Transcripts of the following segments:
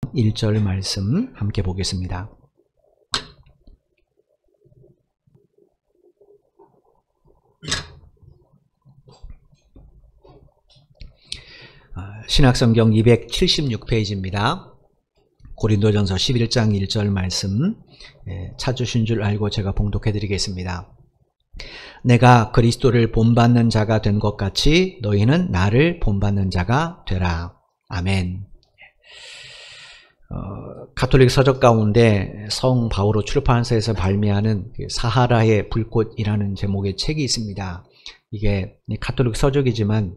1절 말씀 함께 보겠습니다. 신약성경 276페이지입니다. 고린도전서 11장 1절 말씀 찾으신 줄 알고 제가 봉독해 드리겠습니다. 내가 그리스도를 본받는 자가 된 것 같이 너희는 나를 본받는 자가 되라. 아멘. 가톨릭 서적 가운데 성 바오로 출판사에서 발매하는 사하라의 불꽃이라는 제목의 책이 있습니다. 이게 가톨릭 서적이지만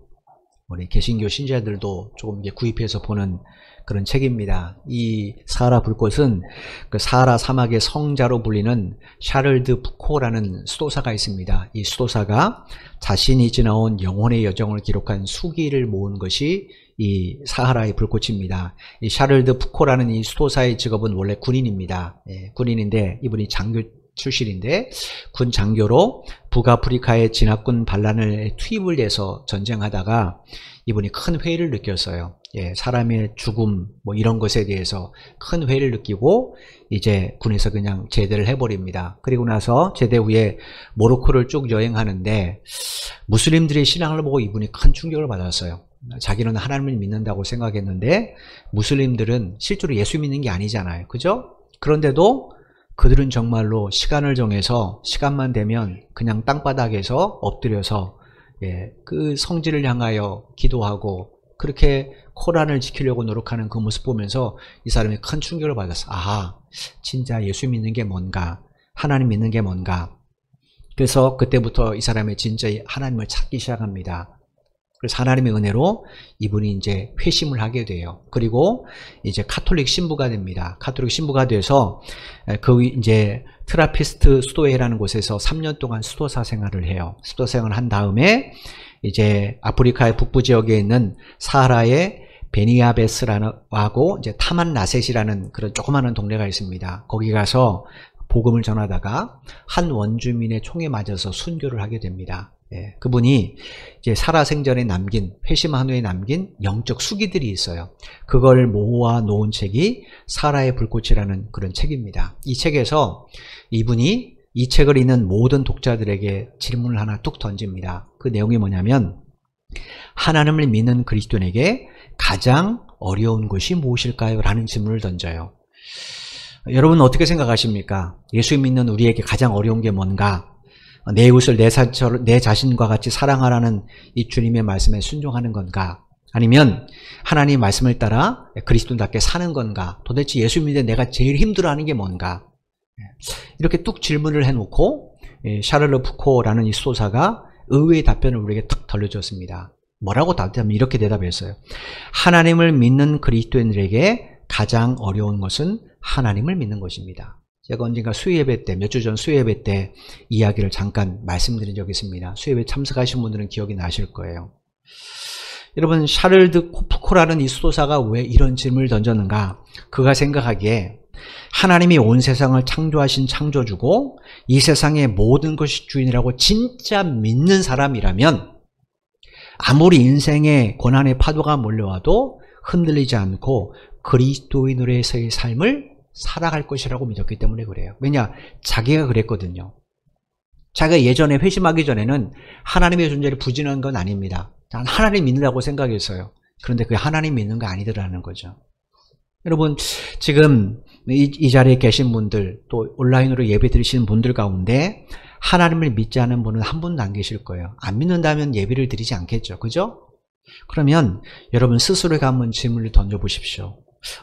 우리 개신교 신자들도 조금 구입해서 보는 그런 책입니다. 이 사하라 불꽃은 그 사하라 사막의 성자로 불리는 샤를 드 푸코라는 수도사가 있습니다. 이 수도사가 자신이 지나온 영혼의 여정을 기록한 수기를 모은 것이 이 사하라의 불꽃입니다. 이 샤를 드 푸코라는 이 수도사의 직업은 원래 군인입니다. 군인인데 이분이 장교 출신인데 군 장교로 북아프리카의 진압군 반란을 투입을 해서 전쟁하다가 이분이 큰 회의를 느꼈어요. 사람의 죽음 이런 것에 대해서 큰 회의를 느끼고 이제 군에서 그냥 제대를 해버립니다. 그리고 나서 제대 후에 모로코를 쭉 여행하는데 무슬림들의 신앙을 보고 이분이 큰 충격을 받았어요. 자기는 하나님을 믿는다고 생각했는데 무슬림들은 실제로 예수 믿는 게 아니잖아요. 그죠? 그런데도 그들은 정말로 시간을 정해서 시간만 되면 그냥 땅바닥에서 엎드려서 그 성지를 향하여 기도하고 그렇게 코란을 지키려고 노력하는 그 모습 보면서 이 사람이 큰 충격을 받았어. 아하, 진짜 예수 믿는 게 뭔가, 하나님 믿는 게 뭔가. 그래서 그때부터 이 사람이 진짜 하나님을 찾기 시작합니다. 그래서 하나님의 은혜로 이분이 이제 회심을 하게 돼요. 그리고 이제 카톨릭 신부가 됩니다. 카톨릭 신부가 돼서 그 이제 트라피스트 수도회라는 곳에서 3년 동안 수도사 생활을 해요. 수도사 생활을 한 다음에 이제 아프리카의 북부 지역에 있는 사하라의 베니아베스라고 이제 타만 라셋이라는 그런 조그마한 동네가 있습니다. 거기 가서 복음을 전하다가 한 원주민의 총에 맞아서 순교를 하게 됩니다. 그분이 이제 살아생전에 남긴, 회심한 후에 남긴 영적 수기들이 있어요. 그걸 모아 놓은 책이 사하라의 불꽃이라는 그런 책입니다. 이 책에서 이분이 이 책을 읽는 모든 독자들에게 질문을 하나 뚝 던집니다. 그 내용이 뭐냐면 하나님을 믿는 그리스도인에게 가장 어려운 것이 무엇일까요? 라는 질문을 던져요. 여러분 어떻게 생각하십니까? 예수 믿는 우리에게 가장 어려운 게 뭔가? 내 이웃을 내 자신과 같이 사랑하라는 이 주님의 말씀에 순종하는 건가? 아니면 하나님의 말씀을 따라 그리스도인답게 사는 건가? 도대체 예수 믿는 내가 제일 힘들어하는 게 뭔가? 이렇게 뚝 질문을 해놓고 샤를르 푸코라는 이 수도사가 의외의 답변을 우리에게 탁 던져줬습니다. 뭐라고 답하면 이렇게 대답했어요. 하나님을 믿는 그리스도인들에게 가장 어려운 것은 하나님을 믿는 것입니다. 제가 언젠가 수요예배 때, 몇 주 전 수요예배 때 이야기를 잠깐 말씀드린 적이 있습니다. 수요예배 참석하신 분들은 기억이 나실 거예요. 여러분, 샤를드 푸코라는 이 수도사가 왜 이런 질문을 던졌는가? 그가 생각하기에 하나님이 온 세상을 창조하신 창조주고 이 세상의 모든 것이 주인이라고 진짜 믿는 사람이라면 아무리 인생의 고난의 파도가 몰려와도 흔들리지 않고 그리스도인으로서의 삶을 살아갈 것이라고 믿었기 때문에 그래요. 왜냐? 자기가 그랬거든요. 자기가 예전에 회심하기 전에는 하나님의 존재를 부진한 건 아닙니다. 난 하나님 믿는다고 생각했어요. 그런데 그게 하나님 믿는 거 아니더라는 거죠. 여러분, 지금 이 자리에 계신 분들, 또 온라인으로 예배 드리시는 분들 가운데 하나님을 믿지 않은 분은 한 분도 안 계실 거예요. 안 믿는다면 예배를 드리지 않겠죠. 그죠? 그러면 여러분 스스로에게 한번 질문을 던져보십시오.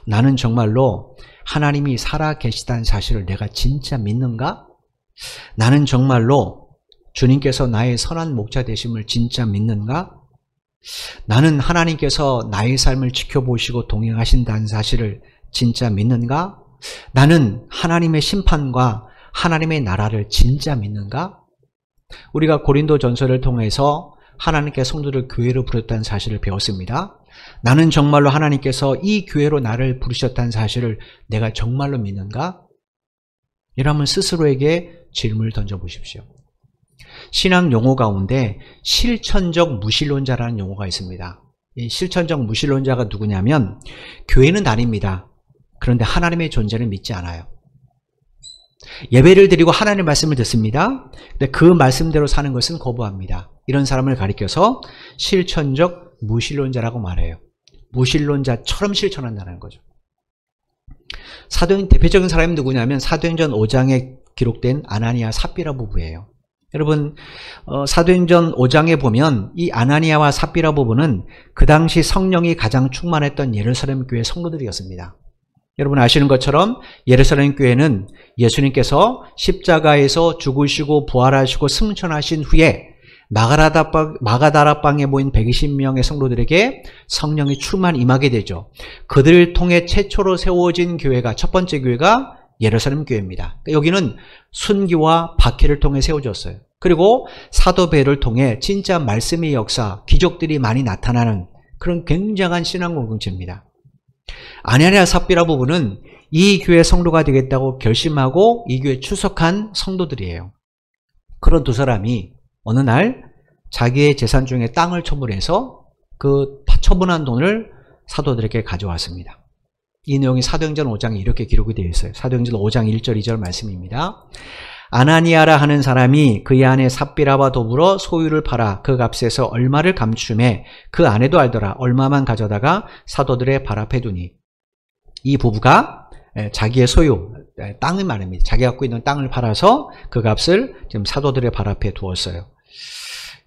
나는 정말로 하나님이 살아 계시다는 사실을 내가 진짜 믿는가? 나는 정말로 주님께서 나의 선한 목자 되심을 진짜 믿는가? 나는 하나님께서 나의 삶을 지켜보시고 동행하신다는 사실을 진짜 믿는가? 나는 하나님의 심판과 하나님의 나라를 진짜 믿는가? 우리가 고린도 전서를 통해서 하나님께 성도를 교회로 부르셨다는 사실을 배웠습니다. 나는 정말로 하나님께서 이 교회로 나를 부르셨다는 사실을 내가 정말로 믿는가? 이러면 스스로에게 질문을 던져보십시오. 신앙 용어 가운데 실천적 무신론자라는 용어가 있습니다. 이 실천적 무신론자가 누구냐면 교회는 다닙니다. 그런데 하나님의 존재를 믿지 않아요. 예배를 드리고 하나님의 말씀을 듣습니다. 근데 그 말씀대로 사는 것은 거부합니다. 이런 사람을 가리켜서 실천적 무신론자라고 말해요. 무신론자처럼 실천한다는 거죠. 대표적인 사람이 누구냐면 사도행전 5장에 기록된 아나니아 삽비라 부부예요. 여러분, 사도행전 5장에 보면 이 아나니아와 삽비라 부부는 그 당시 성령이 가장 충만했던 예루살렘 교회 성도들이었습니다. 여러분 아시는 것처럼 예루살렘 교회는 예수님께서 십자가에서 죽으시고 부활하시고 승천하신 후에 마가다라방에 모인 120명의 성도들에게 성령이 충만 임하게 되죠. 그들을 통해 최초로 세워진 교회가, 첫 번째 교회가 예루살렘 교회입니다. 여기는 순교와 박해를 통해 세워졌어요. 그리고 사도 베드로를 통해 진짜 말씀의 역사, 기적들이 많이 나타나는 그런 굉장한 신앙 공동체입니다. 아나니아 삽비라 부부는 이 교회 성도가 되겠다고 결심하고 이 교회에 출석한 성도들이에요. 그런 두 사람이 어느 날 자기의 재산 중에 땅을 처분해서 그 처분한 돈을 사도들에게 가져왔습니다. 이 내용이 사도행전 5장에 이렇게 기록이 되어 있어요. 사도행전 5장 1절 2절 말씀입니다. 아나니아라 하는 사람이 그의 아내 삽비라와 더불어 소유를 팔아 그 값에서 얼마를 감춤해 그 아내도 알더라. 얼마만 가져다가 사도들의 발 앞에 두니. 이 부부가 자기의 소유, 땅을 말합니다. 자기가 갖고 있는 땅을 팔아서 그 값을 지금 사도들의 발 앞에 두었어요.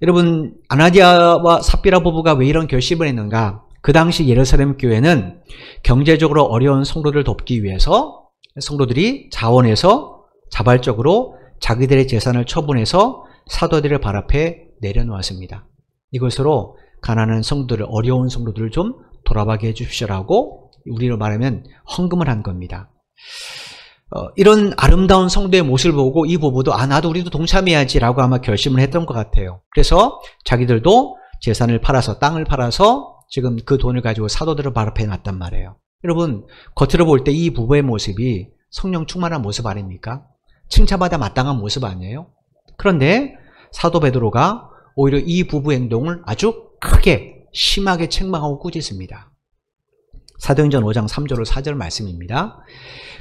여러분, 아나니아와 삽비라 부부가 왜 이런 결심을 했는가? 그 당시 예루살렘 교회는 경제적으로 어려운 성도들을 돕기 위해서 성도들이 자원해서 자발적으로 자기들의 재산을 처분해서 사도들의 발 앞에 내려놓았습니다. 이것으로 가난한 성도들, 어려운 성도들을 좀 돌아가게 해주십시오라고 우리로 말하면 헌금을 한 겁니다. 이런 아름다운 성도의 모습을 보고 이 부부도 우리도 동참해야지라고 아마 결심을 했던 것 같아요. 그래서 자기들도 재산을 팔아서, 땅을 팔아서 지금 그 돈을 가지고 사도들을 발 앞에 놨단 말이에요. 여러분, 겉으로 볼 때 이 부부의 모습이 성령 충만한 모습 아닙니까? 칭찬받아 마땅한 모습 아니에요? 그런데 사도 베드로가 오히려 이 부부 행동을 아주 크게 심하게 책망하고 꾸짖습니다. 사도행전 5장 3절 4절 말씀입니다.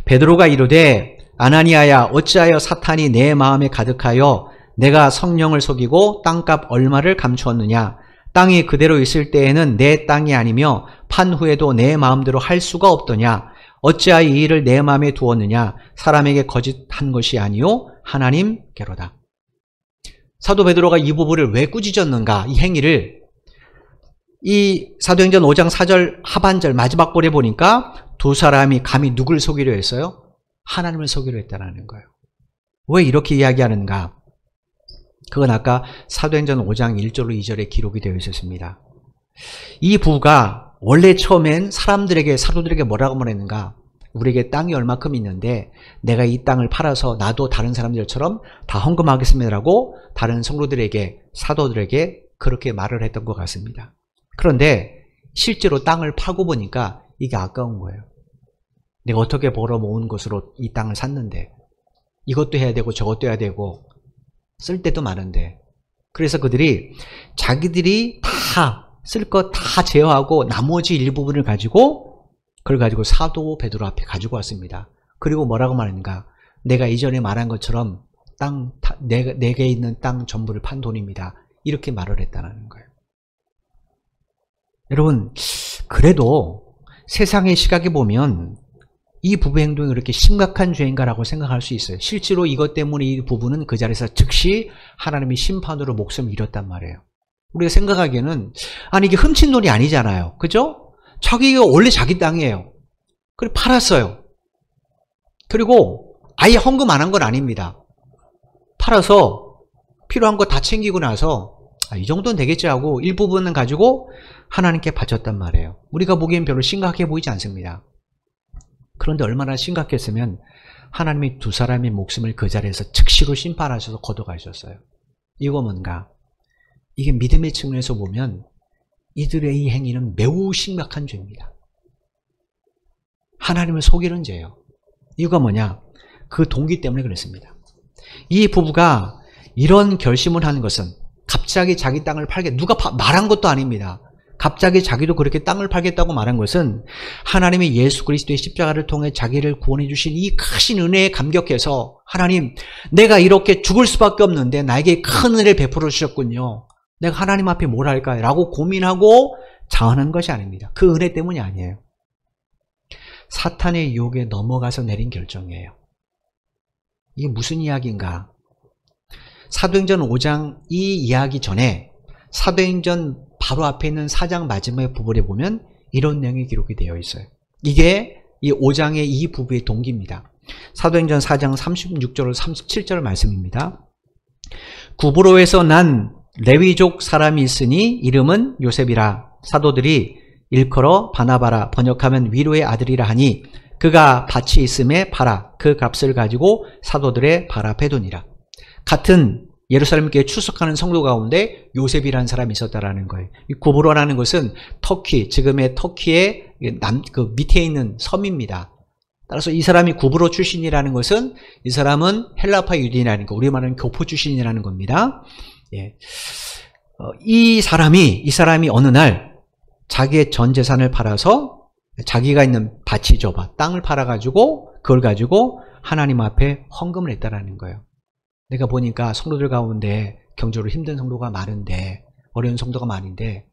베드로가 이르되 아나니아야 어찌하여 사탄이 내 마음에 가득하여 내가 성령을 속이고 땅값 얼마를 감추었느냐. 땅이 그대로 있을 때에는 내 땅이 아니며 판 후에도 내 마음대로 할 수가 없더냐. 어찌하여 이 일을 내 마음에 두었느냐. 사람에게 거짓한 것이 아니요 하나님께로다. 사도 베드로가 이 부부를 왜 꾸짖었는가. 이 행위를 이 사도행전 5장 4절 하반절 마지막 볼에 보니까 두 사람이 감히 누굴 속이려 했어요? 하나님을 속이려 했다는 거예요. 왜 이렇게 이야기하는가? 그건 아까 사도행전 5장 1절로 2절에 기록이 되어 있었습니다. 이 부부가 원래 처음엔 사도들에게 뭐라고 말했는가? 우리에게 땅이 얼마큼 있는데 내가 이 땅을 팔아서 나도 다른 사람들처럼 다 헌금하겠습니다라고 다른 성도들에게, 사도들에게 그렇게 말을 했던 것 같습니다. 그런데 실제로 땅을 파고 보니까 이게 아까운 거예요. 내가 어떻게 벌어 모은 것으로 이 땅을 샀는데 이것도 해야 되고 저것도 해야 되고 쓸 데도 많은데, 그래서 그들이 자기들이 다 쓸 것 다 제어하고 나머지 일부분을 가지고 그걸 가지고 사도 베드로 앞에 가지고 왔습니다. 그리고 뭐라고 말했는가? 내가 이전에 말한 것처럼 내게 있는 땅 전부를 판 돈입니다. 이렇게 말을 했다는 거예요. 여러분, 그래도 세상의 시각에 보면 이 부부 행동이 그렇게 심각한 죄인가라고 생각할 수 있어요. 실제로 이것 때문에 이 부부는 그 자리에서 즉시 하나님의 심판으로 목숨을 잃었단 말이에요. 우리가 생각하기에는 아니 이게 훔친 돈이 아니잖아요. 그죠? 자기가 원래 자기 땅이에요. 그래 팔았어요. 그리고 아예 헌금 안 한 건 아닙니다. 팔아서 필요한 거 다 챙기고 나서 이 정도는 되겠지 하고 일부분은 가지고 하나님께 바쳤단 말이에요. 우리가 보기엔 별로 심각해 보이지 않습니다. 그런데 얼마나 심각했으면 하나님이 두 사람의 목숨을 그 자리에서 즉시로 심판하셔서 걷어가셨어요. 이거 뭔가? 이게 믿음의 측면에서 보면 이들의 이 행위는 매우 심각한 죄입니다. 하나님을 속이는 죄예요. 이유가 뭐냐? 그 동기 때문에 그랬습니다. 이 부부가 이런 결심을 하는 것은 갑자기 자기 땅을 팔게 누가 말한 것도 아닙니다. 갑자기 자기도 그렇게 땅을 팔겠다고 말한 것은 하나님이 예수 그리스도의 십자가를 통해 자기를 구원해 주신 이 크신 은혜에 감격해서 하나님, 내가 이렇게 죽을 수밖에 없는데 나에게 큰 은혜를 베풀어 주셨군요. 내가 하나님 앞에 뭘 할까? 라고 고민하고 자원한 것이 아닙니다. 그 은혜 때문이 아니에요. 사탄의 유혹에 넘어가서 내린 결정이에요. 이게 무슨 이야기인가? 사도행전 5장 이 이야기 전에 사도행전 바로 앞에 있는 4장 마지막의 부분에 보면 이런 내용이 기록이 되어 있어요. 이게 이 5장의 이 부부의 동기입니다. 사도행전 4장 36절 37절 말씀입니다. 구브로에서 난 레위족 사람이 있으니 이름은 요셉이라. 사도들이 일컬어 바나바라, 번역하면 위로의 아들이라 하니 그가 밭이 있음에 팔아 그 값을 가지고 사도들의 발 앞에 두니라. 같은 예루살렘 교회에 출석하는 성도 가운데 요셉이라는 사람이 있었다라는 거예요. 이 구브로라는 것은 터키, 지금의 터키의 그 밑에 있는 섬입니다. 따라서 이 사람이 구브로 출신이라는 것은 이 사람은 헬라파 유대인이라는 거, 우리 말하는 교포 출신이라는 겁니다. 예. 이 사람이 어느 날 자기의 전 재산을 팔아서 자기가 있는 밭이죠, 땅을 팔아가지고 그걸 가지고 하나님 앞에 헌금을 했다라는 거예요. 내가 보니까 성도들 가운데 경제로 힘든 성도가 많은데, 어려운 성도가 많은데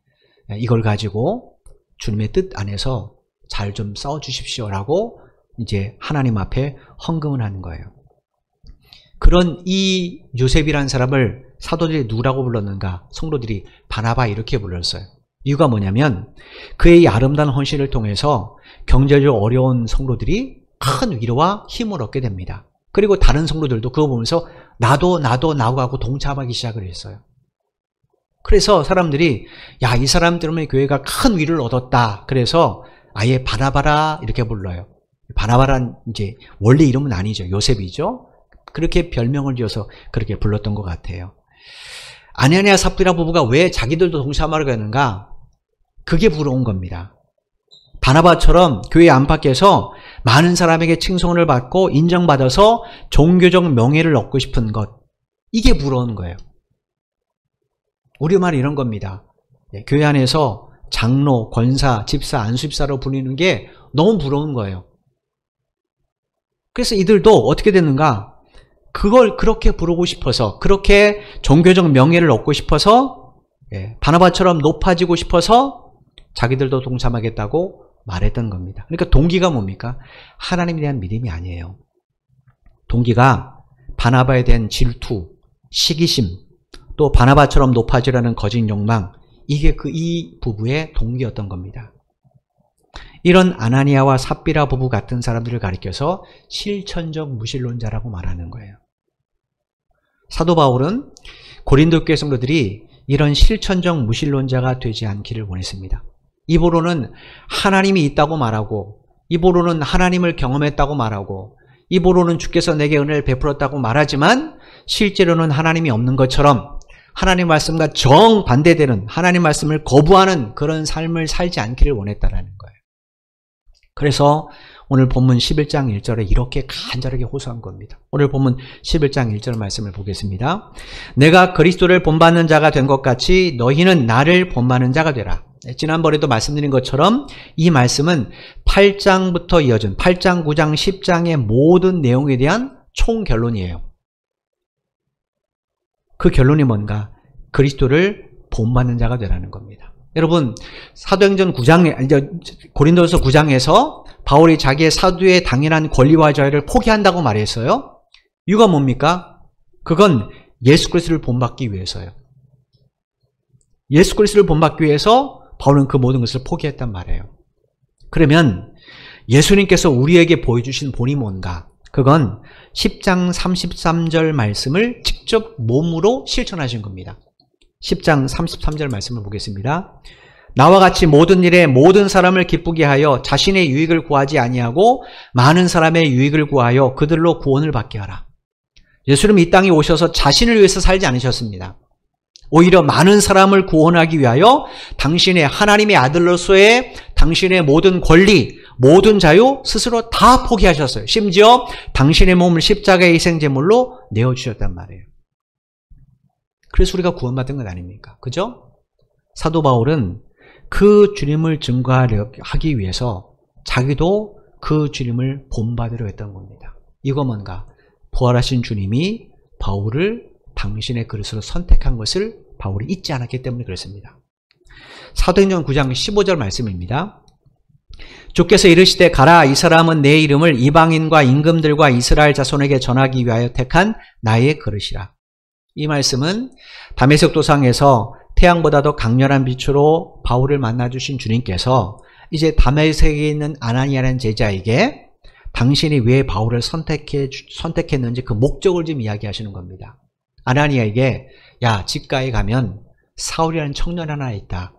이걸 가지고 주님의 뜻 안에서 잘 좀 써주십시오라고 이제 하나님 앞에 헌금을 하는 거예요. 그런 이 요셉이라는 사람을 사도들이 누구라고 불렀는가? 성도들이 바나바 이렇게 불렀어요. 이유가 뭐냐면 그의 아름다운 헌신을 통해서 경제적으로 어려운 성도들이 큰 위로와 힘을 얻게 됩니다. 그리고 다른 성도들도 그거 보면서 나도 하고 동참하기 시작을 했어요. 그래서 사람들이 야, 이 사람 때문에 교회가 큰 위로를 얻었다. 그래서 아예 바나바라 이렇게 불러요. 바나바란 이제 원래 이름은 아니죠. 요셉이죠. 그렇게 별명을 지어서 그렇게 불렀던 것 같아요. 아냐니아 삽비라 부부가 왜 자기들도 동참하려고 했는가? 그게 부러운 겁니다. 바나바처럼 교회 안팎에서 많은 사람에게 칭송을 받고 인정받아서 종교적 명예를 얻고 싶은 것, 이게 부러운 거예요. 우리말 이런 겁니다. 교회 안에서 장로, 권사, 집사, 안수집사로 불리는 게 너무 부러운 거예요. 그래서 이들도 어떻게 됐는가? 그걸 그렇게 부르고 싶어서, 그렇게 종교적 명예를 얻고 싶어서, 바나바처럼 높아지고 싶어서 자기들도 동참하겠다고 말했던 겁니다. 그러니까 동기가 뭡니까? 하나님에 대한 믿음이 아니에요. 동기가 바나바에 대한 질투, 시기심, 또 바나바처럼 높아지려는 거짓 욕망, 이게 이 부부의 동기였던 겁니다. 이런 아나니아와 삽비라 부부 같은 사람들을 가리켜서 실천적 무신론자라고 말하는 거예요. 사도 바울은 고린도 교회 성도들이 이런 실천적 무신론자가 되지 않기를 원했습니다. 입으로는 하나님이 있다고 말하고, 입으로는 하나님을 경험했다고 말하고, 입으로는 주께서 내게 은혜를 베풀었다고 말하지만 실제로는 하나님이 없는 것처럼 하나님 말씀과 정반대되는, 하나님 말씀을 거부하는 그런 삶을 살지 않기를 원했다라는 거예요. 그래서 오늘 본문 11장 1절에 이렇게 간절하게 호소한 겁니다. 오늘 본문 11장 1절 말씀을 보겠습니다. 내가 그리스도를 본받는 자가 된 것 같이 너희는 나를 본받는 자가 되라. 지난번에도 말씀드린 것처럼 이 말씀은 8장부터 이어진 8장, 9장, 10장의 모든 내용에 대한 총결론이에요. 그 결론이 뭔가? 그리스도를 본받는 자가 되라는 겁니다. 여러분, 사도행전 9장, 고린도서 9장에서 바울이 자기의 사도의 당연한 권리와 자유를 포기한다고 말했어요. 이유가 뭡니까? 그건 예수 그리스도를 본받기 위해서요. 예수 그리스도를 본받기 위해서 바울은 그 모든 것을 포기했단 말이에요. 그러면 예수님께서 우리에게 보여주신 본이 뭔가? 그건 10장 33절 말씀을 직접 몸으로 실천하신 겁니다. 10장 33절 말씀을 보겠습니다. 나와 같이 모든 일에 모든 사람을 기쁘게 하여 자신의 유익을 구하지 아니하고 많은 사람의 유익을 구하여 그들로 구원을 받게 하라. 예수님은 이 땅에 오셔서 자신을 위해서 살지 않으셨습니다. 오히려 많은 사람을 구원하기 위하여 당신의 하나님의 아들로서의 당신의 모든 권리, 모든 자유 스스로 다 포기하셨어요. 심지어 당신의 몸을 십자가의 희생제물로 내어주셨단 말이에요. 그래서 우리가 구원받은 것 아닙니까? 그죠? 사도 바울은 그 주님을 증거하기 위해서 자기도 그 주님을 본받으려 했던 겁니다. 이거 뭔가? 부활하신 주님이 바울을 당신의 그릇으로 선택한 것을 바울이 잊지 않았기 때문에 그렇습니다. 사도행전 9장 15절 말씀입니다. 주께서 이르시되 가라, 이 사람은 내 이름을 이방인과 임금들과 이스라엘 자손에게 전하기 위하여 택한 나의 그릇이라. 이 말씀은 다메섹 도상에서 태양보다도 강렬한 빛으로 바울을 만나주신 주님께서 이제 다메섹에 있는 아나니아라는 제자에게 당신이 왜 바울을 선택했는지 그 목적을 좀 이야기하시는 겁니다. 아나니아에게 야, 집가에 가면 사울이라는 청년 하나 있다.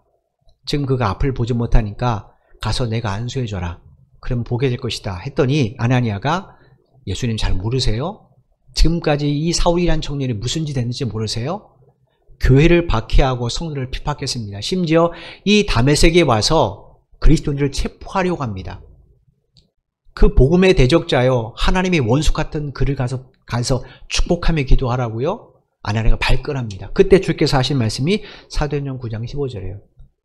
지금 그가 앞을 보지 못하니까 가서 내가 안수해줘라. 그럼 보게 될 것이다. 했더니 아나니아가 예수님 잘 모르세요? 지금까지 이 사울이라는 청년이 무슨 짓 했는지 모르세요? 교회를 박해하고 성도를 핍박했습니다. 심지어 이 다메섹에 와서 그리스도인들을 체포하려고 합니다. 그 복음의 대적자요, 하나님의 원수 같은 그를 가서 축복하며 기도하라고요? 아나니아가 발끈합니다. 그때 주께서 하신 말씀이 사도행전 9장 15절이에요.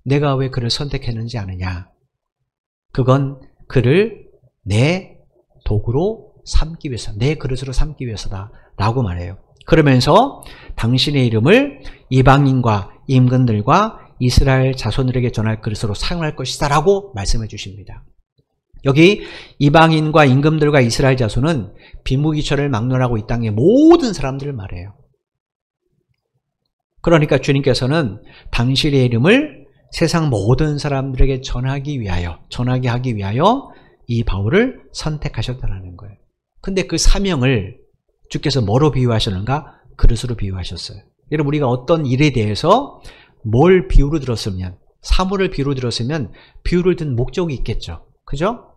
내가 왜 그를 선택했는지 아느냐? 그건 그를 내 도구로 삼기 위해서, 내 그릇으로 삼기 위해서다 라고 말해요. 그러면서 당신의 이름을 이방인과 임금들과 이스라엘 자손들에게 전할 그릇으로 사용할 것이다 라고 말씀해 주십니다. 여기 이방인과 임금들과 이스라엘 자손은 비무기처를 막론하고 이 땅의 모든 사람들을 말해요. 그러니까 주님께서는 당신의 이름을 세상 모든 사람들에게 전하게 하기 위하여 이 바울을 선택하셨다는 거예요. 근데 그 사명을 주께서 뭐로 비유하셨는가? 그릇으로 비유하셨어요. 여러분, 우리가 어떤 일에 대해서 뭘 비유로 들었으면, 사물을 비유로 들었으면 비유를 든 목적이 있겠죠. 그죠?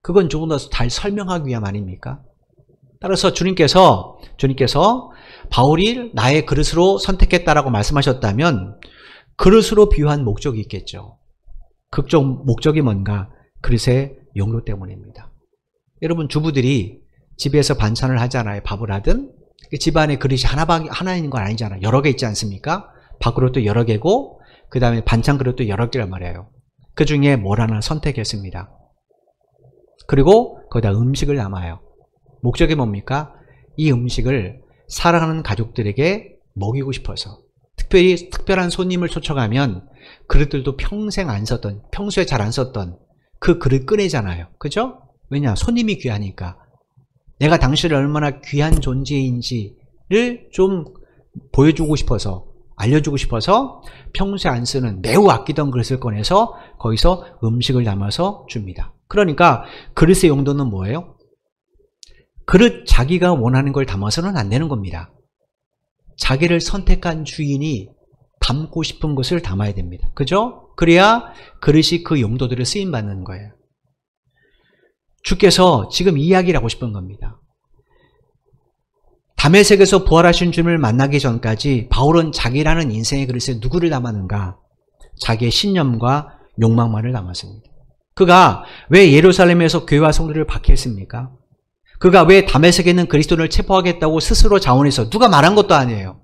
그건 조금 더 잘 설명하기 위함 아닙니까? 따라서 주님께서 바울이 나의 그릇으로 선택했다라고 말씀하셨다면 그릇으로 비유한 목적이 있겠죠. 목적이 뭔가? 그릇의 용도 때문입니다. 여러분, 주부들이 집에서 반찬을 하잖아요. 밥을 하든. 집안에 그릇이 하나 있는 건 아니잖아요. 여러 개 있지 않습니까? 밥그릇도 여러 개고 그 다음에 반찬 그릇도 여러 개란 말이에요. 그 중에 뭘 하나 선택했습니다. 그리고 거기다 음식을 담아요. 목적이 뭡니까? 이 음식을 사랑하는 가족들에게 먹이고 싶어서, 특별한 손님을 초청하면 그릇들도 평소에 잘 안 썼던 그 그릇 꺼내잖아요. 그죠? 왜냐? 손님이 귀하니까. 내가 당신을 얼마나 귀한 존재인지를 좀 보여주고 싶어서, 알려주고 싶어서 평소에 안 쓰는 매우 아끼던 그릇을 꺼내서 거기서 음식을 담아서 줍니다. 그러니까 그릇의 용도는 뭐예요? 그릇 자기가 원하는 걸 담아서는 안 되는 겁니다. 자기를 선택한 주인이 담고 싶은 것을 담아야 됩니다. 그죠? 그래야 그릇이 그 용도들을 쓰임받는 거예요. 주께서 지금 이야기를 하고 싶은 겁니다. 다메섹에서 부활하신 주님을 만나기 전까지 바울은 자기라는 인생의 그릇에 누구를 담았는가? 자기의 신념과 욕망만을 담았습니다. 그가 왜 예루살렘에서 교회와 성도를 박해했습니까? 그가 왜 다메섹에 있는 그리스도인을 체포하겠다고 스스로 자원해서 누가 말한 것도 아니에요.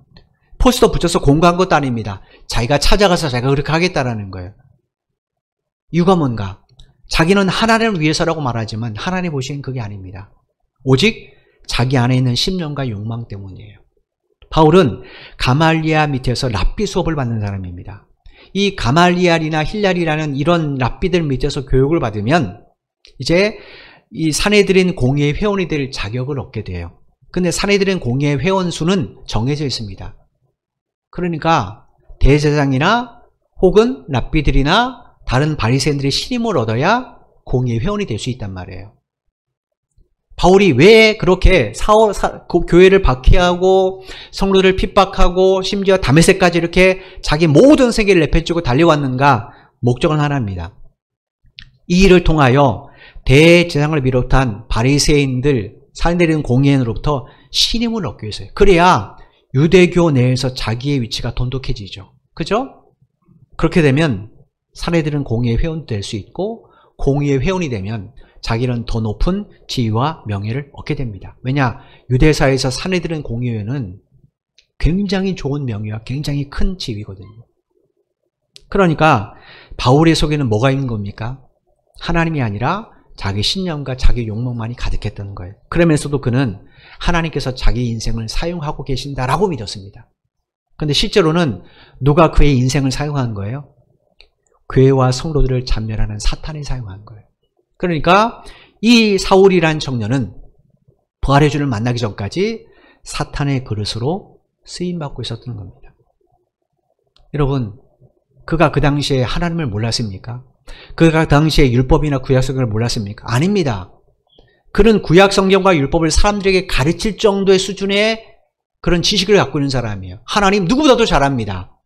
포스터 붙여서 공고한 것도 아닙니다. 자기가 찾아가서 자기가 그렇게 하겠다라는 거예요. 이유가 뭔가? 자기는 하나님을 위해서라고 말하지만 하나님 보시기엔 그게 아닙니다. 오직 자기 안에 있는 심령과 욕망 때문이에요. 바울은 가말리아 밑에서 랍비 수업을 받는 사람입니다. 이 가말리알이나 힐랄이라는 이런 랍비들 밑에서 교육을 받으면 이제 이 사내들인 공회의 회원이 될 자격을 얻게 돼요. 근데 사내들인 공회의 회원 수는 정해져 있습니다. 그러니까 대제사장이나 혹은 랍비들이나 다른 바리새인들의 신임을 얻어야 공회의 회원이 될 수 있단 말이에요. 바울이 왜 그렇게 교회를 박해하고 성도를 핍박하고 심지어 다메섹까지 이렇게 자기 모든 세계를 내팽개치고 달려왔는가? 목적은 하나입니다. 이 일을 통하여 대제사장을 비롯한 바리새인들, 사내들인 공회인으로부터 신임을 얻기 위해서요. 그래야 유대교 내에서 자기의 위치가 돈독해지죠. 그죠? 그렇게 되면 사내들은 공회의 회원도 될 수 있고 공회의 회원이 되면 자기는 더 높은 지위와 명예를 얻게 됩니다. 왜냐? 유대사에서 사내들은 공회회는 굉장히 좋은 명예와 굉장히 큰 지위거든요. 그러니까 바울의 속에는 뭐가 있는 겁니까? 하나님이 아니라 자기 신념과 자기 욕망만이 가득했던 거예요. 그러면서도 그는 하나님께서 자기 인생을 사용하고 계신다라고 믿었습니다. 그런데 실제로는 누가 그의 인생을 사용한 거예요? 교회와 성도들을 잔멸하는 사탄이 사용한 거예요. 그러니까 이 사울이란 청년은 부활의 주를 만나기 전까지 사탄의 그릇으로 쓰임받고 있었던 겁니다. 여러분, 그가 그 당시에 하나님을 몰랐습니까? 그가 그 당시에 율법이나 구약성경을 몰랐습니까? 아닙니다. 그는 구약성경과 율법을 사람들에게 가르칠 정도의 수준의 그런 지식을 갖고 있는 사람이에요. 하나님 누구보다도 잘 압니다.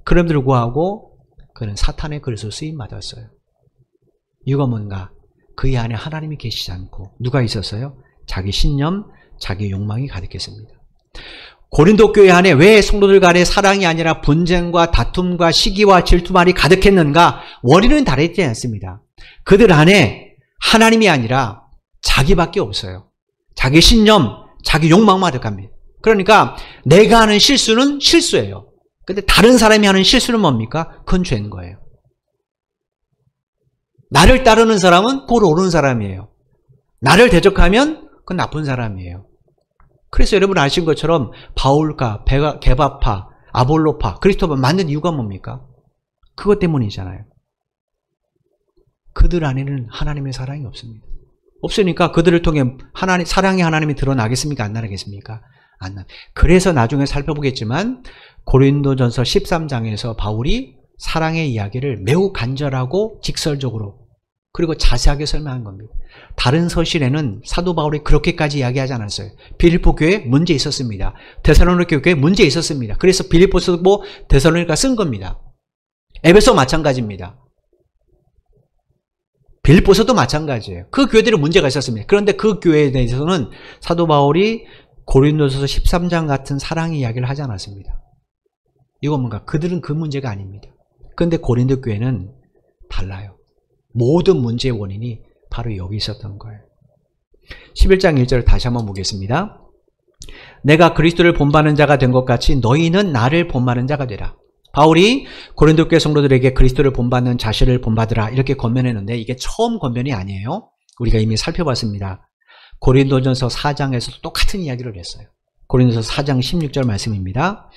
그럼에도 불구하고 그는 사탄의 그릇으로 쓰임받았어요. 이유가 뭔가? 그의 안에 하나님이 계시지 않고 누가 있었어요? 자기 신념, 자기 욕망이 가득했습니다. 고린도 교회 안에 왜 성도들 간에 사랑이 아니라 분쟁과 다툼과 시기와 질투만이 가득했는가? 원인은 다르지 않습니다. 그들 안에 하나님이 아니라 자기밖에 없어요. 자기 신념, 자기 욕망만 가득합니다. 그러니까 내가 하는 실수는 실수예요. 근데 다른 사람이 하는 실수는 뭡니까? 그건 죄인 거예요. 나를 따르는 사람은 꼴 옳은 사람이에요. 나를 대적하면 그건 나쁜 사람이에요. 그래서 여러분 아신 것처럼 바울과 게바파, 아볼로파, 그리스도파 만든 이유가 뭡니까? 그것 때문이잖아요. 그들 안에는 하나님의 사랑이 없습니다. 없으니까 그들을 통해 사랑의 하나님이 드러나겠습니까? 안 나겠습니까? 안 나. 그래서 나중에 살펴보겠지만 고린도전서 13장에서 바울이 사랑의 이야기를 매우 간절하고 직설적으로 그리고 자세하게 설명한 겁니다. 다른 서신에는 사도 바울이 그렇게까지 이야기하지 않았어요. 빌립보 교회에 문제 있었습니다. 데살로니가 교회에 문제 있었습니다. 그래서 빌립보서 뭐 데살로니가 쓴 겁니다. 에베소 마찬가지입니다. 빌립보서도 마찬가지예요. 그 교회들은 문제가 있었습니다. 그런데 그 교회에 대해서는 사도 바울이 고린도서서 13장 같은 사랑의 이야기를 하지 않았습니다. 이건 뭔가 그들은 그 문제가 아닙니다. 그런데 고린도 교회는 달라요. 모든 문제의 원인이 바로 여기 있었던 거예요. 11장 1절을 다시 한번 보겠습니다. 내가 그리스도를 본받는 자가 된 것 같이 너희는 나를 본받는 자가 되라. 바울이 고린도 교회 성도들에게 그리스도를 본받는 자신을 본받으라 이렇게 권면했는데 이게 처음 권면이 아니에요. 우리가 이미 살펴봤습니다. 고린도전서 4장에서도 똑같은 이야기를 했어요. 고린도서 4장 16절 말씀입니다.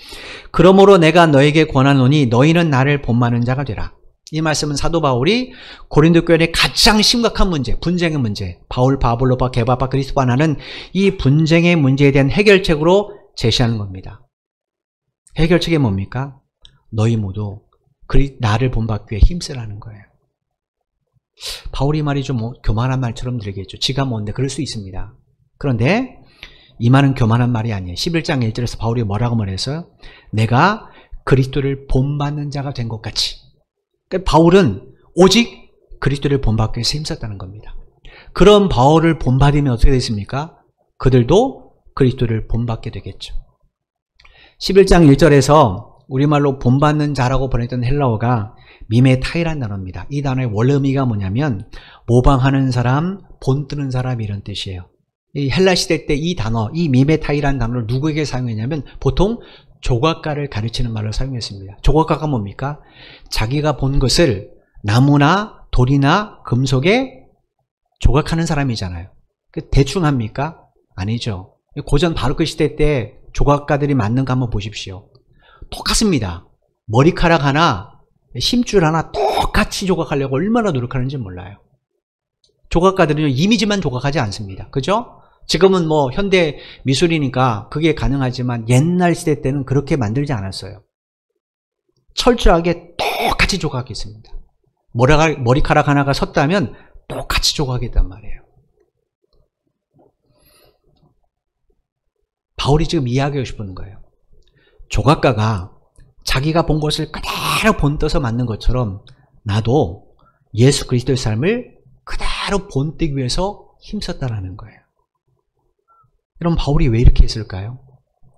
그러므로 내가 너에게 권하노니 너희는 나를 본받는 자가 되라. 이 말씀은 사도 바울이 고린도 교회의 가장 심각한 문제, 분쟁의 문제, 바울, 바볼로바, 게바파, 그리스도바나는 이 분쟁의 문제에 대한 해결책으로 제시하는 겁니다. 해결책이 뭡니까? 너희 모두 나를 본받기 위해 힘쓰라는 거예요. 바울이 말이 좀 교만한 말처럼 들리겠죠. 지가 뭔데 그럴 수 있습니다. 그런데 이 말은 교만한 말이 아니에요. 11장 1절에서 바울이 뭐라고 말했어요? 내가 그리스도를 본받는 자가 된 것 같이. 그러니까 바울은 오직 그리스도를 본받기 위해서 힘썼다는 겁니다. 그런 바울을 본받으면 어떻게 됐습니까? 그들도 그리스도를 본받게 되겠죠. 11장 1절에서 우리말로 본받는 자라고 번역된 헬라어가 미메타이라는 단어입니다. 이 단어의 원래 의미가 뭐냐면 모방하는 사람, 본뜨는 사람 이런 뜻이에요. 이 헬라 시대 때 이 단어, 이 미메타이라는 단어를 누구에게 사용했냐면 보통 조각가를 가르치는 말로 사용했습니다. 조각가가 뭡니까? 자기가 본 것을 나무나 돌이나 금속에 조각하는 사람이잖아요. 대충 합니까? 아니죠. 고전 바로크 시대 때 조각가들이 만든 거 한번 보십시오. 똑같습니다. 머리카락 하나, 힘줄 하나 똑같이 조각하려고 얼마나 노력하는지 몰라요. 조각가들은 이미지만 조각하지 않습니다. 그죠? 지금은 뭐 현대 미술이니까 그게 가능하지만 옛날 시대 때는 그렇게 만들지 않았어요. 철저하게 똑같이 조각했습니다. 머리카락 하나가 섰다면 똑같이 조각했단 말이에요. 바울이 지금 이야기하고 싶은 거예요. 조각가가 자기가 본 것을 그대로 본떠서 만든 것처럼 나도 예수 그리스도의 삶을 그대로 본뜨기 위해서 힘썼다라는 거예요. 그럼 바울이 왜 이렇게 했을까요?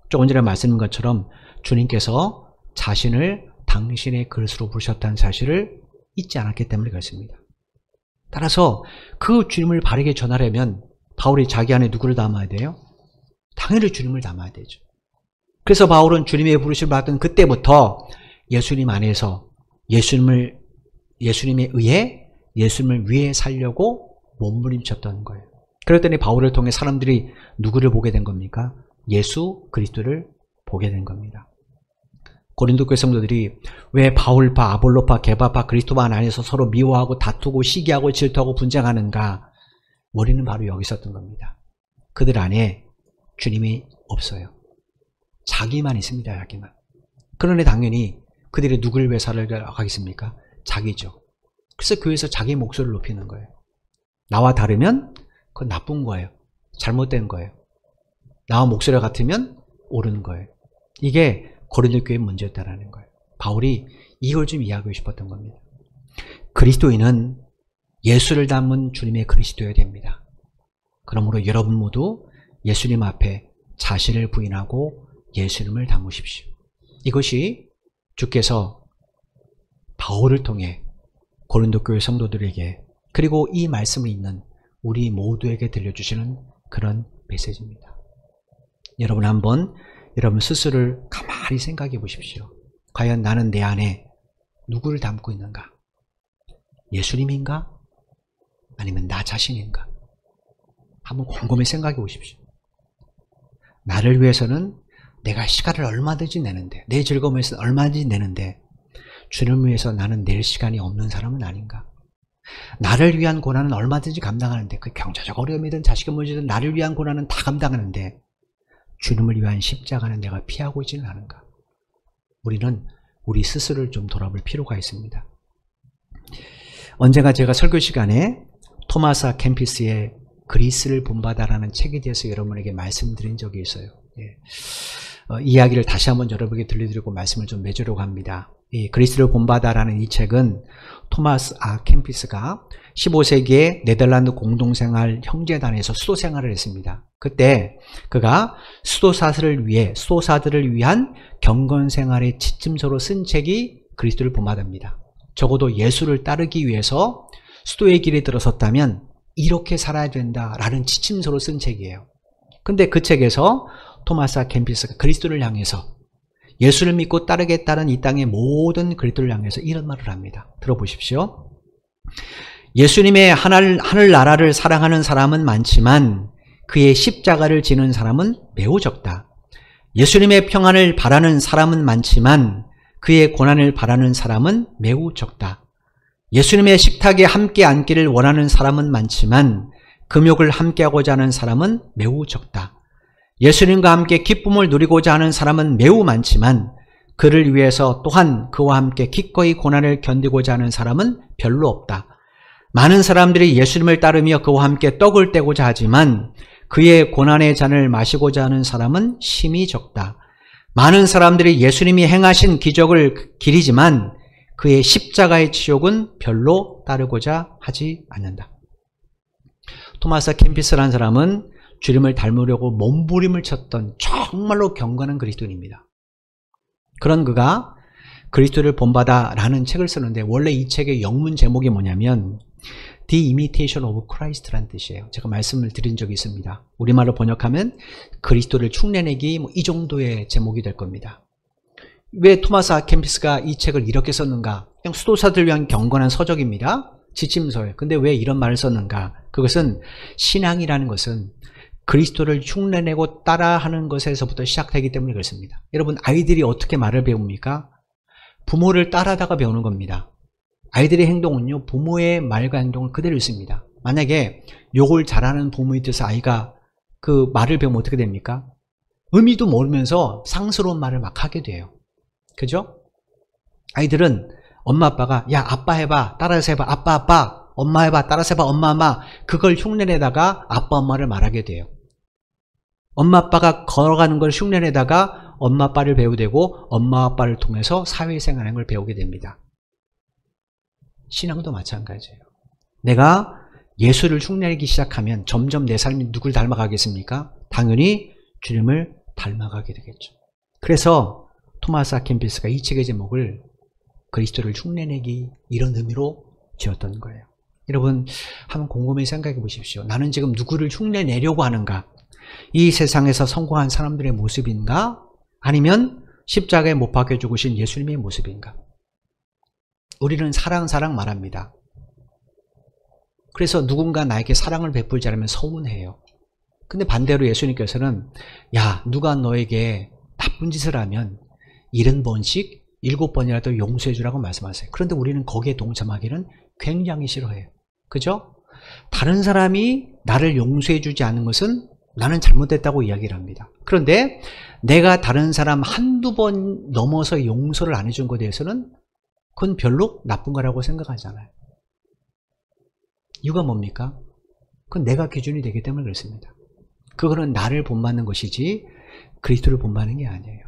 조금 전에 말씀드린 것처럼 주님께서 자신을 당신의 그릇으로 부르셨다는 사실을 잊지 않았기 때문에 그렇습니다. 따라서 그 주님을 바르게 전하려면 바울이 자기 안에 누구를 담아야 돼요? 당연히 주님을 담아야 되죠. 그래서 바울은 주님의 부르심을 받은 그때부터 예수님 안에서 예수님에 의해 예수님을 위해 살려고 몸부림쳤던 거예요. 그랬더니 바울을 통해 사람들이 누구를 보게 된 겁니까? 예수 그리스도를 보게 된 겁니다. 고린도 교회 성도들이 왜 바울파, 아볼로파, 게바파, 그리스도파 안에서 서로 미워하고 다투고 시기하고 질투하고 분쟁하는가? 원인은 바로 여기 있었던 겁니다. 그들 안에 주님이 없어요. 자기만 있습니다. 자기만. 그러니 당연히 그들이 누구를 위해 살아가겠습니까? 자기죠. 그래서 교회에서 자기 목소리를 높이는 거예요. 나와 다르면 그건 나쁜 거예요. 잘못된 거예요. 나와 목소리가 같으면 옳은 거예요. 이게 고린도 교회의 문제였다는 거예요. 바울이 이걸 좀 이해하고 싶었던 겁니다. 그리스도인은 예수를 닮은 주님의 그리스도여야 됩니다. 그러므로 여러분 모두 예수님 앞에 자신을 부인하고 예수님을 닮으십시오. 이것이 주께서 바울을 통해 고린도 교회 성도들에게 그리고 이 말씀을 읽는 우리 모두에게 들려주시는 그런 메시지입니다. 여러분 한번 여러분 스스로를 가만히 생각해 보십시오. 과연 나는 내 안에 누구를 담고 있는가? 예수님인가? 아니면 나 자신인가? 한번 곰곰이 생각해 보십시오. 나를 위해서는 내가 시간을 얼마든지 내는데, 내 즐거움을 위해서 얼마든지 내는데 주님을 위해서 나는 낼 시간이 없는 사람은 아닌가? 나를 위한 고난은 얼마든지 감당하는데, 그 경제적 어려움이든 자식의 문제든 나를 위한 고난은 다 감당하는데 주님을 위한 십자가는 내가 피하고 있지는 않은가? 우리는 우리 스스로를 좀 돌아볼 필요가 있습니다. 언젠가 제가 설교 시간에 토마스 아 캠피스의 그리스를 본받아라는 책에 대해서 여러분에게 말씀드린 적이 있어요. 이 이야기를 다시 한번 여러분에게 들려드리고 말씀을 좀 맺으려고 합니다. 이 그리스를 본받아라는 이 책은 토마스 아 캠피스가 15세기에 네덜란드 공동생활 형제단에서 수도생활을 했습니다. 그때 그가 수도사들을 위한 경건생활의 지침서로 쓴 책이 그리스도를 본받아입니다. 적어도 예수를 따르기 위해서 수도의 길에 들어섰다면 이렇게 살아야 된다라는 지침서로 쓴 책이에요. 근데 그 책에서 토마스 아 캠피스가 그리스도를 향해서 예수를 믿고 따르겠다는 이 땅의 모든 그리스도를 향해서 이런 말을 합니다. 들어보십시오. 예수님의 하늘나라를 사랑하는 사람은 많지만 그의 십자가를 지는 사람은 매우 적다. 예수님의 평안을 바라는 사람은 많지만 그의 고난을 바라는 사람은 매우 적다. 예수님의 식탁에 함께 앉기를 원하는 사람은 많지만 금욕을 함께하고자 하는 사람은 매우 적다. 예수님과 함께 기쁨을 누리고자 하는 사람은 매우 많지만 그를 위해서 또한 그와 함께 기꺼이 고난을 견디고자 하는 사람은 별로 없다. 많은 사람들이 예수님을 따르며 그와 함께 떡을 떼고자 하지만 그의 고난의 잔을 마시고자 하는 사람은 심히 적다. 많은 사람들이 예수님이 행하신 기적을 기리지만 그의 십자가의 치욕은 별로 따르고자 하지 않는다. 토마스 캠피스라는 사람은 주님을 닮으려고 몸부림을 쳤던 정말로 경건한 그리스도인입니다. 그런 그가 그리스도를 본받아라는 책을 쓰는데 원래 이 책의 영문 제목이 뭐냐면 The Imitation of Christ라는 뜻이에요. 제가 말씀을 드린 적이 있습니다. 우리말로 번역하면 그리스도를 흉내내기 이 정도의 제목이 될 겁니다. 왜 토마스 아 캠피스가 이 책을 이렇게 썼는가? 그냥 수도사들을 위한 경건한 서적입니다. 지침서예요. 근데 왜 이런 말을 썼는가? 그것은 신앙이라는 것은 그리스도를 흉내내고 따라하는 것에서부터 시작되기 때문에 그렇습니다. 여러분 아이들이 어떻게 말을 배웁니까? 부모를 따라하다가 배우는 겁니다. 아이들의 행동은요 부모의 말과 행동을 그대로 있습니다. 만약에 욕을 잘하는 부모에 대해서 아이가 그 말을 배우면 어떻게 됩니까? 의미도 모르면서 상스러운 말을 막 하게 돼요. 그죠? 아이들은 엄마 아빠가 야 아빠 해봐 따라서 해봐 아빠 엄마 해봐 따라서 해봐 엄마 그걸 흉내내다가 아빠 엄마를 말하게 돼요. 엄마 아빠가 걸어가는 걸 흉내내다가 엄마 아빠를 배우되고 엄마 아빠를 통해서 사회생활하는 걸 배우게 됩니다. 신앙도 마찬가지예요. 내가 예수를 흉내내기 시작하면 점점 내 삶이 누굴 닮아가겠습니까? 당연히 주님을 닮아가게 되겠죠. 그래서 토마스 아 캠피스가 이 책의 제목을 그리스도를 흉내내기 이런 의미로 지었던 거예요. 여러분 한번 곰곰이 생각해 보십시오. 나는 지금 누구를 흉내내려고 하는가? 이 세상에서 성공한 사람들의 모습인가? 아니면 십자가에 못 박혀 죽으신 예수님의 모습인가? 우리는 사랑 말합니다. 그래서 누군가 나에게 사랑을 베풀지 않으면 서운해요. 근데 반대로 예수님께서는 야, 누가 너에게 나쁜 짓을 하면 70번씩 7번이라도 용서해 주라고 말씀하세요. 그런데 우리는 거기에 동참하기는 굉장히 싫어해요. 그죠? 다른 사람이 나를 용서해 주지 않는 것은 나는 잘못됐다고 이야기를 합니다. 그런데 내가 다른 사람 한두 번 넘어서 용서를 안 해준 것에 대해서는 그건 별로 나쁜 거라고 생각하잖아요. 이유가 뭡니까? 그건 내가 기준이 되기 때문에 그렇습니다. 그거는 나를 본받는 것이지 그리스도를 본받는 게 아니에요.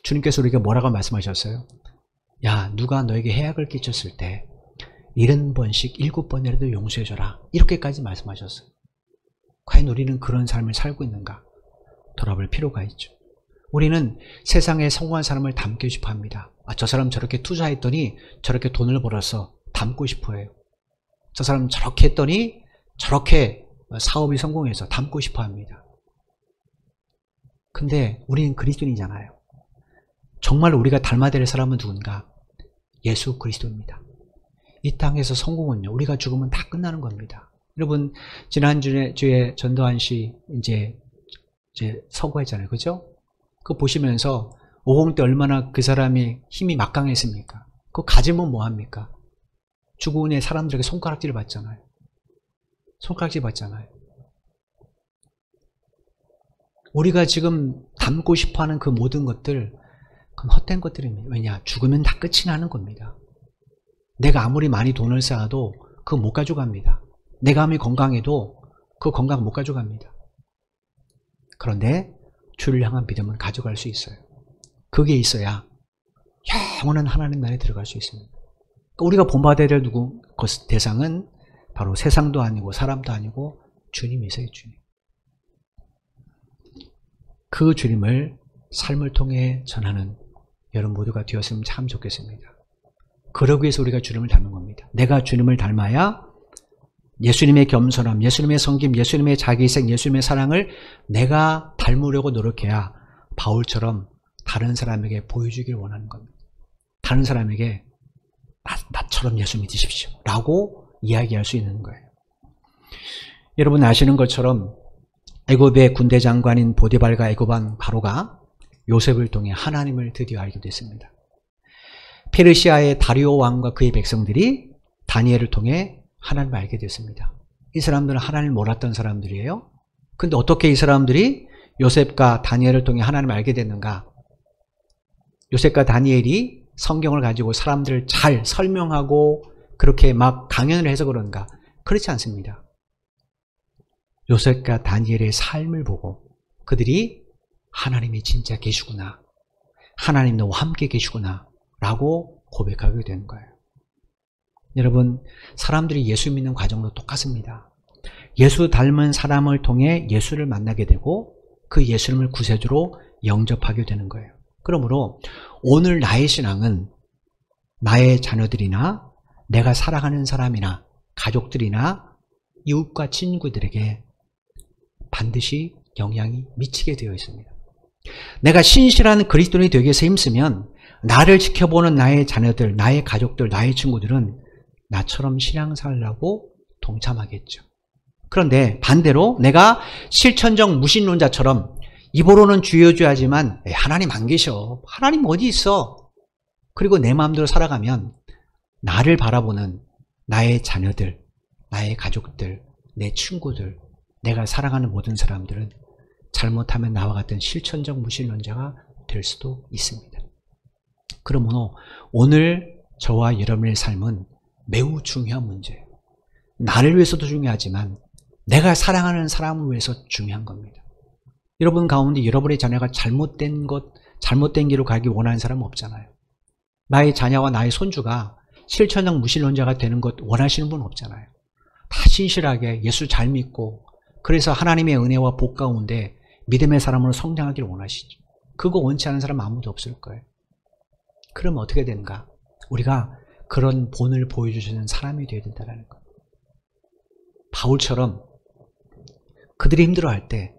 주님께서 우리에게 뭐라고 말씀하셨어요? 야, 누가 너에게 해악을 끼쳤을 때 70번씩 7번이라도 용서해줘라. 이렇게까지 말씀하셨어요. 과연 우리는 그런 삶을 살고 있는가? 돌아볼 필요가 있죠. 우리는 세상에 성공한 사람을 닮고 싶어 합니다. 아, 저 사람 저렇게 투자했더니 저렇게 돈을 벌어서 닮고 싶어 해요. 저 사람 저렇게 했더니 저렇게 사업이 성공해서 닮고 싶어 합니다. 근데 우리는 그리스도인이잖아요. 정말 우리가 닮아야 될 사람은 누군가? 예수 그리스도입니다. 이 땅에서 성공은요, 우리가 죽으면 다 끝나는 겁니다. 여러분, 지난주에 전도환 씨 이제 서거했잖아요. 그죠? 그거 보시면서 50 때 얼마나 그 사람이 힘이 막강했습니까? 그거 가지면 뭐합니까? 죽은 애 사람들에게 손가락질 받잖아요. 손가락질 받잖아요. 우리가 지금 닮고 싶어하는 그 모든 것들, 그건 헛된 것들입니다. 왜냐? 죽으면 다 끝이 나는 겁니다. 내가 아무리 많이 돈을 쌓아도 그거 못 가져갑니다. 내가 아무리 건강해도 그 건강 못 가져갑니다. 그런데 주를 향한 믿음은 가져갈 수 있어요. 그게 있어야 영원한 하나님 나라에 들어갈 수 있습니다. 우리가 본받아야 될 대상은 바로 세상도 아니고 사람도 아니고 주님이세요. 주님. 그 주님을 삶을 통해 전하는 여러분 모두가 되었으면 참 좋겠습니다. 그러기 위해서 우리가 주님을 닮은 겁니다. 내가 주님을 닮아야 예수님의 겸손함, 예수님의 섬김, 예수님의 자기희생, 예수님의 사랑을 내가 닮으려고 노력해야 바울처럼 다른 사람에게 보여주길 원하는 겁니다. 다른 사람에게 나처럼 예수 믿으십시오 라고 이야기할 수 있는 거예요. 여러분 아시는 것처럼 애굽의 군대 장관인 보디발과 애굽왕 바로가 요셉을 통해 하나님을 드디어 알게 됐습니다. 페르시아의 다리오 왕과 그의 백성들이 다니엘을 통해 하나님을 알게 됐습니다. 이 사람들은 하나님을 몰랐던 사람들이에요. 근데 어떻게 이 사람들이 요셉과 다니엘을 통해 하나님을 알게 됐는가? 요셉과 다니엘이 성경을 가지고 사람들을 잘 설명하고 그렇게 막 강연을 해서 그런가? 그렇지 않습니다. 요셉과 다니엘의 삶을 보고 그들이 하나님이 진짜 계시구나, 하나님 너와 함께 계시구나 라고 고백하게 되는 거예요. 여러분, 사람들이 예수 믿는 과정도 똑같습니다. 예수 닮은 사람을 통해 예수를 만나게 되고 그 예수님을 구세주로 영접하게 되는 거예요. 그러므로 오늘 나의 신앙은 나의 자녀들이나 내가 사랑하는 사람이나 가족들이나 이웃과 친구들에게 반드시 영향이 미치게 되어 있습니다. 내가 신실한 그리스도인이 되기 위해서 힘쓰면 나를 지켜보는 나의 자녀들, 나의 가족들, 나의 친구들은 나처럼 신앙생활을 하고 동참하겠죠. 그런데 반대로 내가 실천적 무신론자처럼 입으로는 주여주야지만 하나님 안 계셔, 하나님 어디 있어, 그리고 내 마음대로 살아가면 나를 바라보는 나의 자녀들, 나의 가족들, 내 친구들, 내가 사랑하는 모든 사람들은 잘못하면 나와 같은 실천적 무신론자가 될 수도 있습니다. 그러므로 오늘 저와 여러분의 삶은 매우 중요한 문제예요. 나를 위해서도 중요하지만 내가 사랑하는 사람을 위해서 중요한 겁니다. 여러분 가운데 여러분의 자녀가 잘못된 길로 가기 원하는 사람은 없잖아요. 나의 자녀와 나의 손주가 실천적 무신론자가 되는 것 원하시는 분은 없잖아요. 다 신실하게 예수 잘 믿고 그래서 하나님의 은혜와 복 가운데 믿음의 사람으로 성장하기를 원하시죠. 그거 원치 않은 사람 아무도 없을 거예요. 그러면 어떻게 되는가? 우리가 그런 본을 보여주시는 사람이 되어야 된다는 거예요. 바울처럼 그들이 힘들어할 때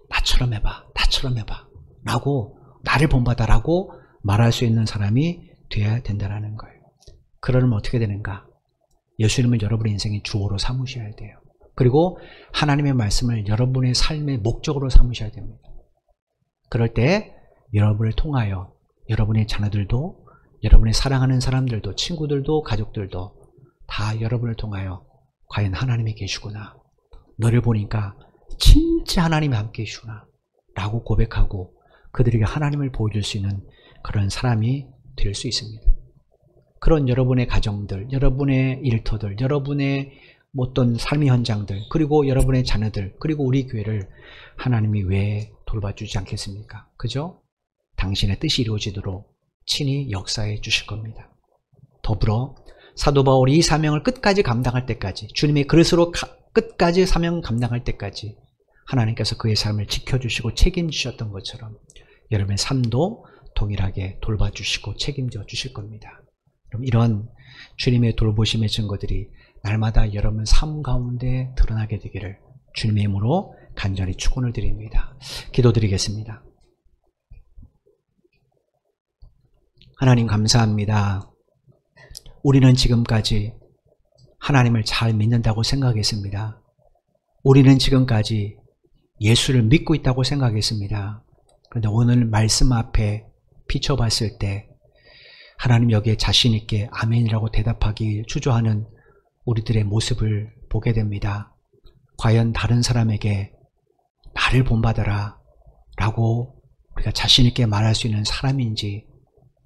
나처럼 해봐, 나처럼 해봐 라고 나를 본받아라고 말할 수 있는 사람이 되어야 된다는 거예요. 그러면 어떻게 되는가? 예수님을 여러분의 인생의 주어로 삼으셔야 돼요. 그리고 하나님의 말씀을 여러분의 삶의 목적으로 삼으셔야 됩니다. 그럴 때 여러분을 통하여 여러분의 자녀들도, 여러분의 사랑하는 사람들도, 친구들도, 가족들도 다 여러분을 통하여 과연 하나님이 계시구나, 너를 보니까 진짜 하나님이 함께 계시구나 라고 고백하고 그들에게 하나님을 보여줄 수 있는 그런 사람이 될 수 있습니다. 그런 여러분의 가정들, 여러분의 일터들, 여러분의 어떤 삶의 현장들, 그리고 여러분의 자녀들, 그리고 우리 교회를 하나님이 왜 돌봐주지 않겠습니까? 그죠? 당신의 뜻이 이루어지도록 친히 역사해 주실 겁니다. 더불어 사도 바울이 이 사명을 끝까지 감당할 때까지, 주님의 그릇으로 끝까지 사명 감당할 때까지 하나님께서 그의 삶을 지켜주시고 책임지셨던 것처럼 여러분의 삶도 동일하게 돌봐주시고 책임져 주실 겁니다. 그럼 이런 주님의 돌보심의 증거들이 날마다 여러분 삶 가운데 드러나게 되기를 주님의 이름으로 간절히 축원을 드립니다. 기도드리겠습니다. 하나님 감사합니다. 우리는 지금까지 하나님을 잘 믿는다고 생각했습니다. 우리는 지금까지 예수를 믿고 있다고 생각했습니다. 그런데 오늘 말씀 앞에 비춰봤을 때 하나님 여기에 자신 있게 아멘이라고 대답하기 주저하는 우리들의 모습을 보게 됩니다. 과연 다른 사람에게 나를 본받아라 라고 우리가 자신 있게 말할 수 있는 사람인지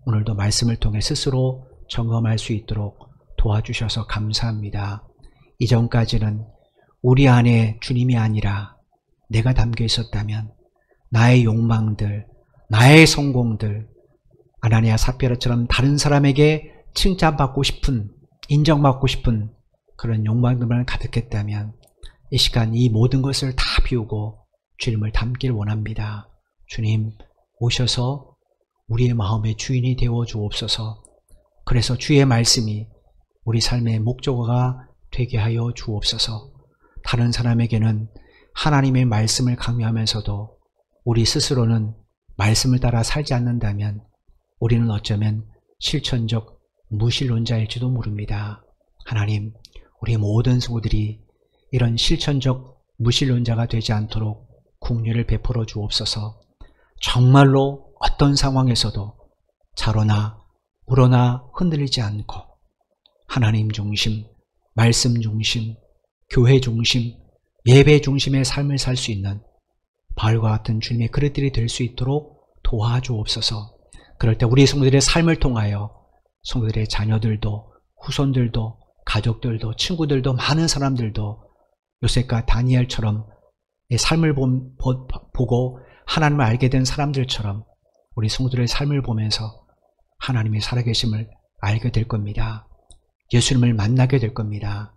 오늘도 말씀을 통해 스스로 점검할 수 있도록 도와주셔서 감사합니다. 이전까지는 우리 안에 주님이 아니라 내가 담겨 있었다면 나의 욕망들, 나의 성공들, 아나니아 삽비라처럼 다른 사람에게 칭찬받고 싶은, 인정받고 싶은 그런 욕망들만 가득했다면 이 시간 이 모든 것을 다 비우고 주님을 닮길 원합니다. 주님 오셔서 우리의 마음의 주인이 되어 주옵소서. 그래서 주의 말씀이 우리 삶의 목적어가 되게 하여 주옵소서. 다른 사람에게는 하나님의 말씀을 강요하면서도 우리 스스로는 말씀을 따라 살지 않는다면 우리는 어쩌면 실천적 무신론자일지도 모릅니다. 하나님, 우리 모든 성도들이 이런 실천적 무신론자가 되지 않도록 긍휼을 베풀어 주옵소서. 정말로 어떤 상황에서도 자로나 우러나 흔들리지 않고 하나님 중심, 말씀 중심, 교회 중심, 예배 중심의 삶을 살 수 있는 바울과 같은 주님의 그릇들이 될 수 있도록 도와주옵소서. 그럴 때 우리 성도들의 삶을 통하여 성도들의 자녀들도, 후손들도, 가족들도, 친구들도, 많은 사람들도 요셉과 다니엘처럼 삶을 보고 하나님을 알게 된 사람들처럼 우리 성도들의 삶을 보면서 하나님의 살아계심을 알게 될 겁니다. 예수님을 만나게 될 겁니다.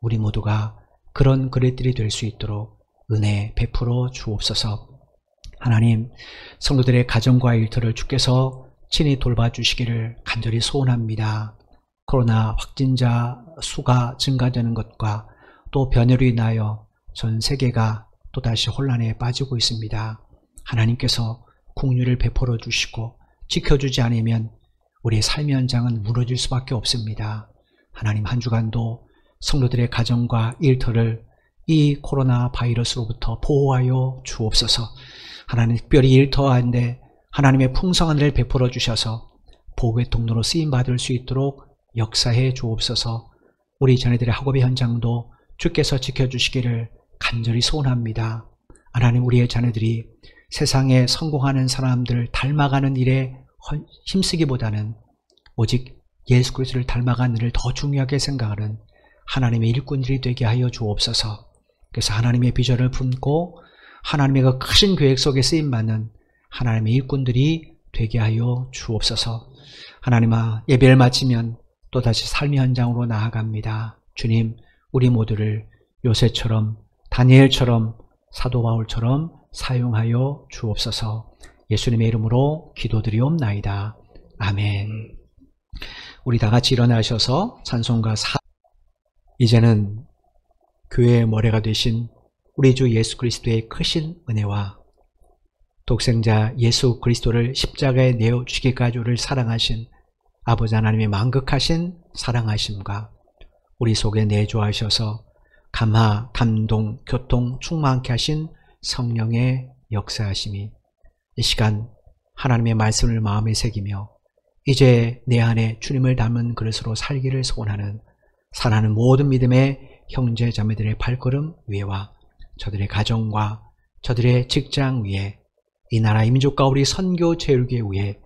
우리 모두가 그런 그릇들이 될 수 있도록 은혜 베풀어 주옵소서. 하나님, 성도들의 가정과 일터를 주께서 친히 돌봐주시기를 간절히 소원합니다. 코로나 확진자 수가 증가되는 것과 또 변이로 인하여 전 세계가 또다시 혼란에 빠지고 있습니다. 하나님께서 긍휼을 베풀어 주시고 지켜주지 않으면 우리의 삶의 현장은 무너질 수밖에 없습니다. 하나님, 한 주간도 성도들의 가정과 일터를 이 코로나 바이러스로부터 보호하여 주옵소서. 하나님, 특별히 일터 안에 하나님의 풍성한 은혜를 베풀어 주셔서 복의 통로로 쓰임받을 수 있도록 역사해 주옵소서. 우리 자녀들의 학업의 현장도 주께서 지켜주시기를 간절히 소원합니다. 하나님, 우리의 자녀들이 세상에 성공하는 사람들을 닮아가는 일에 힘쓰기보다는 오직 예수 그리스도를 닮아가는 일을 더 중요하게 생각하는 하나님의 일꾼들이 되게 하여 주옵소서. 그래서 하나님의 비전을 품고 하나님의 그 크신 계획 속에 쓰임받는 하나님의 일꾼들이 되게 하여 주옵소서. 하나님아, 예배를 마치면 또다시 삶의 현장으로 나아갑니다. 주님, 우리 모두를 요셉처럼, 다니엘처럼, 사도 바울처럼 사용하여 주옵소서. 예수님의 이름으로 기도드리옵나이다. 아멘. 우리 다 같이 일어나셔서 찬송가 이제는 교회의 머리가 되신 우리 주 예수 그리스도의 크신 은혜와 독생자 예수 그리스도를 십자가에 내어 죽이기까지를 사랑하신 아버지 하나님의 만극하신 사랑하심과 우리 속에 내주하셔서 감화, 감동, 교통 충만케 하신 성령의 역사하심이 이 시간 하나님의 말씀을 마음에 새기며 이제 내 안에 주님을 담은 그릇으로 살기를 소원하는 사랑하는 모든 믿음의 형제 자매들의 발걸음 위에와 저들의 가정과 저들의 직장 위에 이 나라 이 민족과 우리 선교 제일교회 위에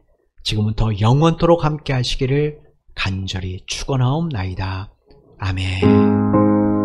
지금은 더 영원토록 함께 하시기를 간절히 축원하옵나이다. 아멘.